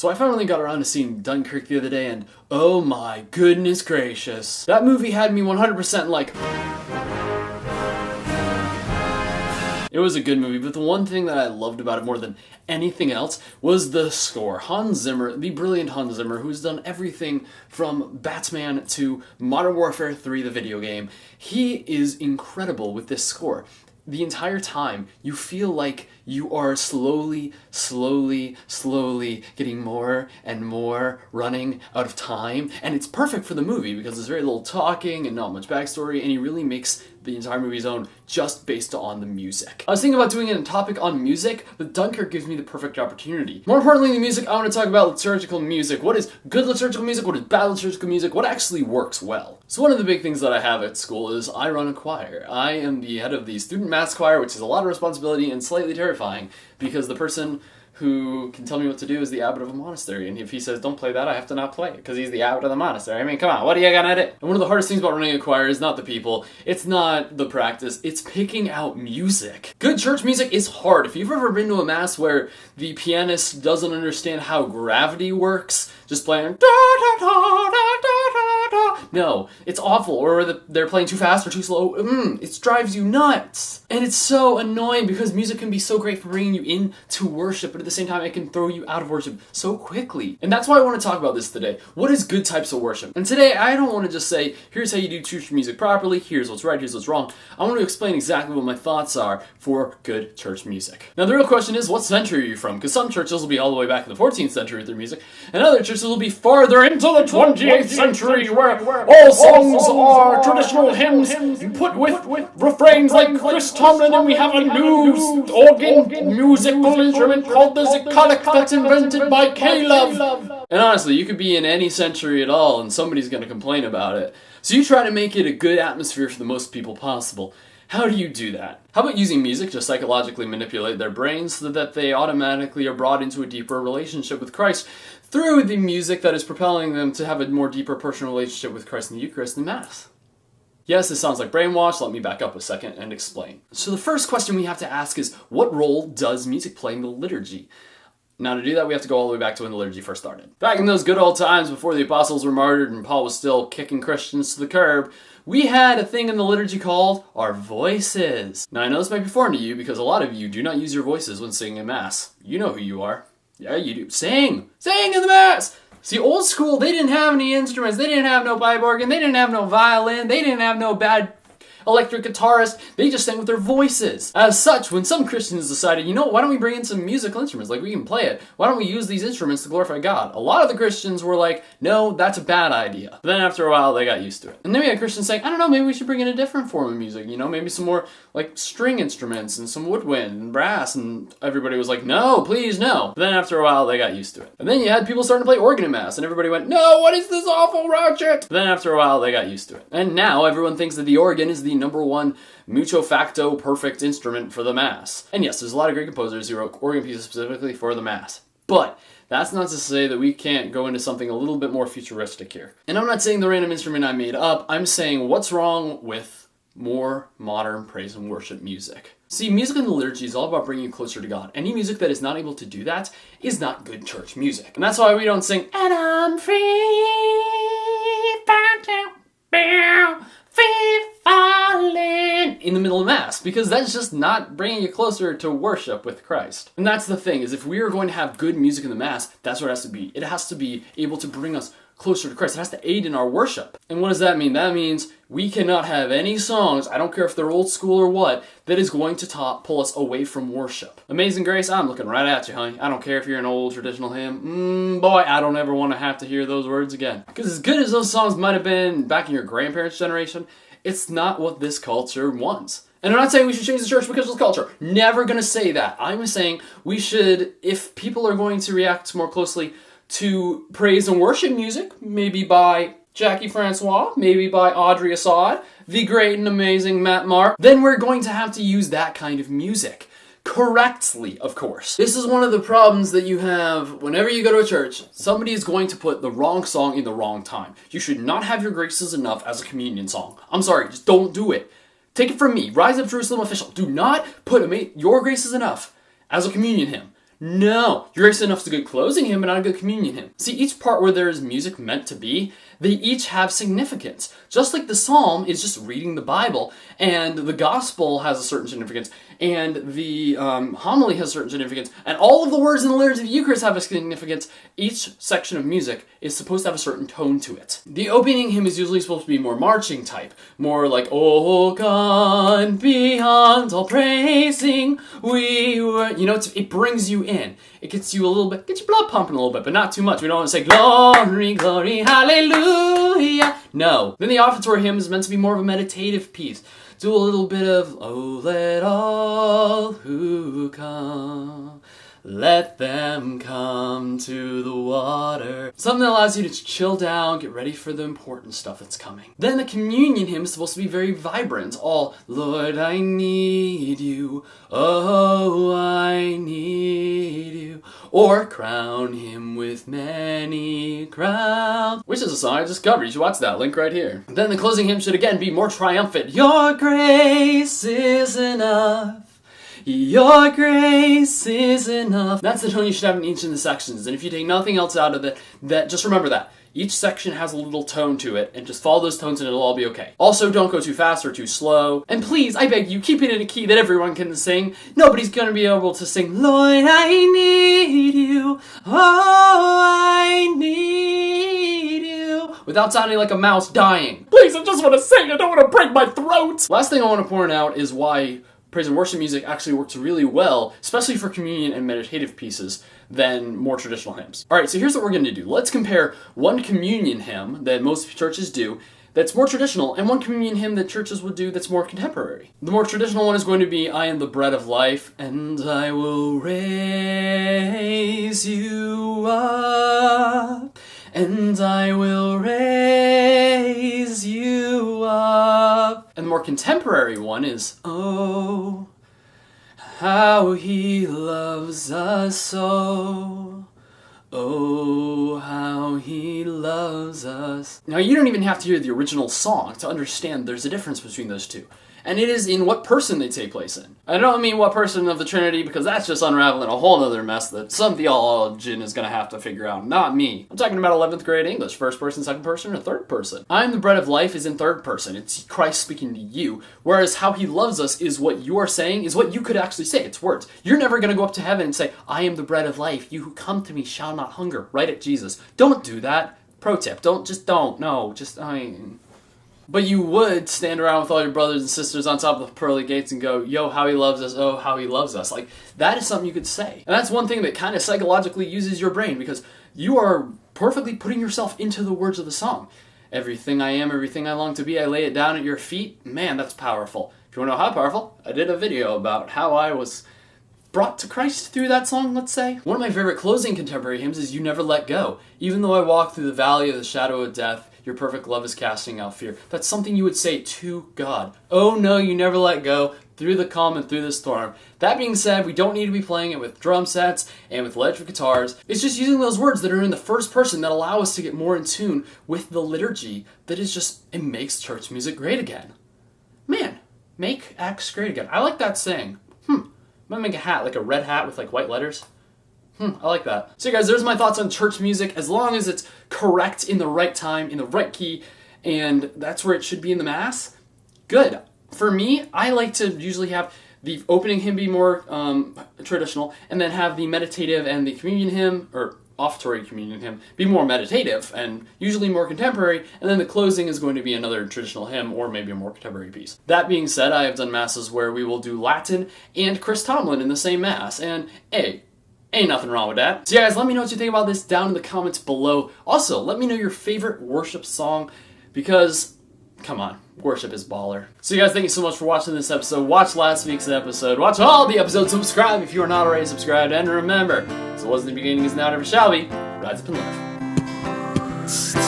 So I finally got around to seeing Dunkirk the other day, and oh my goodness gracious. That movie had me 100% like... It was a good movie, but the one thing that I loved about it more than anything else was the score. Hans Zimmer, the brilliant Hans Zimmer, who's done everything from Batman to Modern Warfare 3, the video game. He is incredible with this score. The entire time, you feel like you are slowly getting more and more running out of time. And it's perfect for the movie because there's very little talking and not much backstory, and he really makes the entire movie his own just based on the music. I was thinking about doing a topic on music, but Dunkirk gives me the perfect opportunity. More importantly than music, I want to talk about liturgical music. What is good liturgical music? What is bad liturgical music? What actually works well? So one of the big things that I have at school is I run a choir. I am the head of the student mass choir, which is a lot of responsibility and slightly terrifying because the person who can tell me what to do is the abbot of a monastery, and if he says don't play that, I have to not play it because he's the abbot of the monastery. I mean, come on, what are you gonna do? And one of the hardest things about running a choir is not the people, it's not the practice, it's picking out music. Good church music is hard. If you've ever been to a mass where the pianist doesn't understand how gravity works, just playing da da da da da da. No, it's awful. Or they're playing too fast or too slow. It drives you nuts. And it's so annoying because music can be so great for bringing you into worship, but at the same time it can throw you out of worship so quickly. And that's why I want to talk about this today. What is good types of worship? And today I don't want to just say, here's how you do church music properly, here's what's right, here's what's wrong. I want to explain exactly what my thoughts are for good church music. Now the real question is, what century are you from? Because some churches will be all the way back in the 14th century with their music, and other churches will be farther into the 28th century where all songs are traditional hymns put with refrains like Chris Tomlin, and we have a new organ musical instrument called the Zikalik that's invented by Caleb. And honestly, you could be in any century at all and somebody's going to complain about it. So you try to make it a good atmosphere for the most people possible. How do you do that? How about using music to psychologically manipulate their brains so that they automatically are brought into a deeper relationship with Christ through the music that is propelling them to have a more deeper personal relationship with Christ in the Eucharist and Mass? Yes, this sounds like brainwash. Let me back up a second and explain. So the first question we have to ask is, what role does music play in the liturgy? Now to do that, we have to go all the way back to when the liturgy first started. Back in those good old times before the apostles were martyred and Paul was still kicking Christians to the curb, we had a thing in the liturgy called our voices. Now I know this might be foreign to you because a lot of you do not use your voices when singing in Mass. You know who you are. Yeah, you do. Sing! Sing in the Mass! See, old school, they didn't have any instruments. They didn't have no pipe organ. They didn't have no violin. They didn't have no bad electric guitarist. They just sang with their voices. As such, when some Christians decided, you know, why don't we bring in some musical instruments? Like, we can play it. Why don't we use these instruments to glorify God? A lot of the Christians were like, no, that's a bad idea. But then after a while, they got used to it. And then we had Christians saying, I don't know, maybe we should bring in a different form of music. You know, maybe some more, like, string instruments and some woodwind and brass. And everybody was like, no, please, no. But then after a while, they got used to it. And then you had people starting to play organ in Mass. And everybody went, no, what is this awful ratchet? But then after a while, they got used to it. And now everyone thinks that the organ is the number one mucho facto perfect instrument for the Mass. And yes, there's a lot of great composers who wrote organ pieces specifically for the Mass. But that's not to say that we can't go into something a little bit more futuristic here. And I'm not saying the random instrument I made up, I'm saying what's wrong with more modern praise and worship music. See, music in the liturgy is all about bringing you closer to God. Any music that is not able to do that is not good church music. And that's why we don't sing, and I'm free, free falling in the middle of Mass, because that's just not bringing you closer to worship with Christ. And that's the thing, is if we are going to have good music in the Mass, that's what it has to be. It has to be able to bring us closer to Christ. It has to aid in our worship. And what does that mean? That means we cannot have any songs, I don't care if they're old school or what, that is going to pull us away from worship. Amazing Grace, I'm looking right at you, honey. I don't care if you're an old traditional hymn. Boy, I don't ever want to have to hear those words again. Because as good as those songs might have been back in your grandparents' generation, it's not what this culture wants. And I'm not saying we should change the church because of the culture. Never gonna say that. I'm saying we should, if people are going to react more closely to praise and worship music, maybe by Jackie Francois, maybe by Audrey Assad, the great and amazing Matt Mark, then we're going to have to use that kind of music. Correctly, of course. This is one of the problems that you have whenever you go to a church. Somebody is going to put the wrong song in the wrong time. You should not have Your Grace Is Enough as a communion song. I'm sorry, just don't do it. Take it from me, Rise Up Jerusalem official. Do not put Your Grace Is Enough as a communion hymn. No, your grace is enough is a good closing hymn, but not a good communion hymn. See, each part where there is music meant to be, they each have significance. Just like the psalm is just reading the Bible, and the gospel has a certain significance, and the homily has a certain significance, and all of the words in the liturgy of the Eucharist have a significance, each section of music is supposed to have a certain tone to it. The opening hymn is usually supposed to be more marching type, more like, "Oh God, beyond all praising, we were," it brings you in. It gets you a little bit, gets your blood pumping a little bit, but not too much. We don't want to say, "Glory, glory, hallelujah." No. Then the offertory hymn is meant to be more of a meditative piece. Do a little bit of, "Oh, let all who come, let them come to the water." Something that allows you to chill down, get ready for the important stuff that's coming. Then the communion hymn is supposed to be very vibrant. All, "Lord, I need you. Oh, I need you." Or crown him with many crowns, which is a song I just covered. You should watch that, link right here. Then the closing hymn should again be more triumphant. "Your grace is enough. Your grace is enough." That's the tone you should have in each of the sections. And if you take nothing else out of it, just remember that. Each section has a little tone to it, and just follow those tones and it'll all be okay. Also, don't go too fast or too slow. And please, I beg you, keep it in a key that everyone can sing. Nobody's gonna be able to sing, "Lord, I need you. Oh, I need you," without sounding like a mouse dying. Please, I just want to sing. I don't want to break my throat. Last thing I want to point out is why praise and worship music actually works really well, especially for communion and meditative pieces, than more traditional hymns. Alright, so here's what we're going to do. Let's compare one communion hymn that most churches do that's more traditional, and one communion hymn that churches would do that's more contemporary. The more traditional one is going to be, "I am the bread of life, and I will raise you up, and I will raise you up." And the more contemporary one is, "Oh, how he loves us so. Oh, how he loves us." Now, you don't even have to hear the original song to understand there's a difference between those two. And it is in what person they take place in. I don't mean what person of the Trinity, because that's just unraveling a whole other mess that some theologian is going to have to figure out, not me. I'm talking about 11th grade English, first person, second person, or third person. "I am the bread of life" is in third person. It's Christ speaking to you. Whereas "how he loves us" is what you are saying, is what you could actually say. It's words. You're never going to go up to heaven and say, "I am the bread of life. You who come to me shall not hunger." Right at Jesus. Don't do that. Pro tip. Don't. But you would stand around with all your brothers and sisters on top of the pearly gates and go, "Yo, how he loves us, oh, how he loves us." Like, that is something you could say. And that's one thing that kind of psychologically uses your brain, because you are perfectly putting yourself into the words of the song. "Everything I am, everything I long to be, I lay it down at your feet." Man, that's powerful. If you want to know how powerful, I did a video about how I was brought to Christ through that song, let's say. One of my favorite closing contemporary hymns is "You Never Let Go." "Even though I walk through the valley of the shadow of death, your perfect love is casting out fear." That's something you would say to God. Oh no, you never let go, through the calm and through the storm. That being said, we don't need to be playing it with drum sets and with electric guitars. It's just using those words that are in the first person that allow us to get more in tune with the liturgy that is just, it makes church music great again. Man, make Acts great again. I like that saying. Might make a hat, like a red hat with like white letters. I like that. So guys, there's my thoughts on church music. As long as it's correct in the right time, in the right key, and that's where it should be in the Mass, good. For me, I like to usually have the opening hymn be more traditional, and then have the meditative and the communion hymn, or offertory communion hymn, be more meditative, and usually more contemporary, and then the closing is going to be another traditional hymn, or maybe a more contemporary piece. That being said, I have done Masses where we will do Latin and Chris Tomlin in the same Mass, and hey, ain't nothing wrong with that. So yeah, guys, let me know what you think about this down in the comments below. Also, let me know your favorite worship song, because, come on, worship is baller. So you guys, thank you so much for watching this episode. Watch last week's episode. Watch all the episodes. Subscribe if you are not already subscribed. And remember, as it was in the beginning, is now, and ever shall be, rise up in love.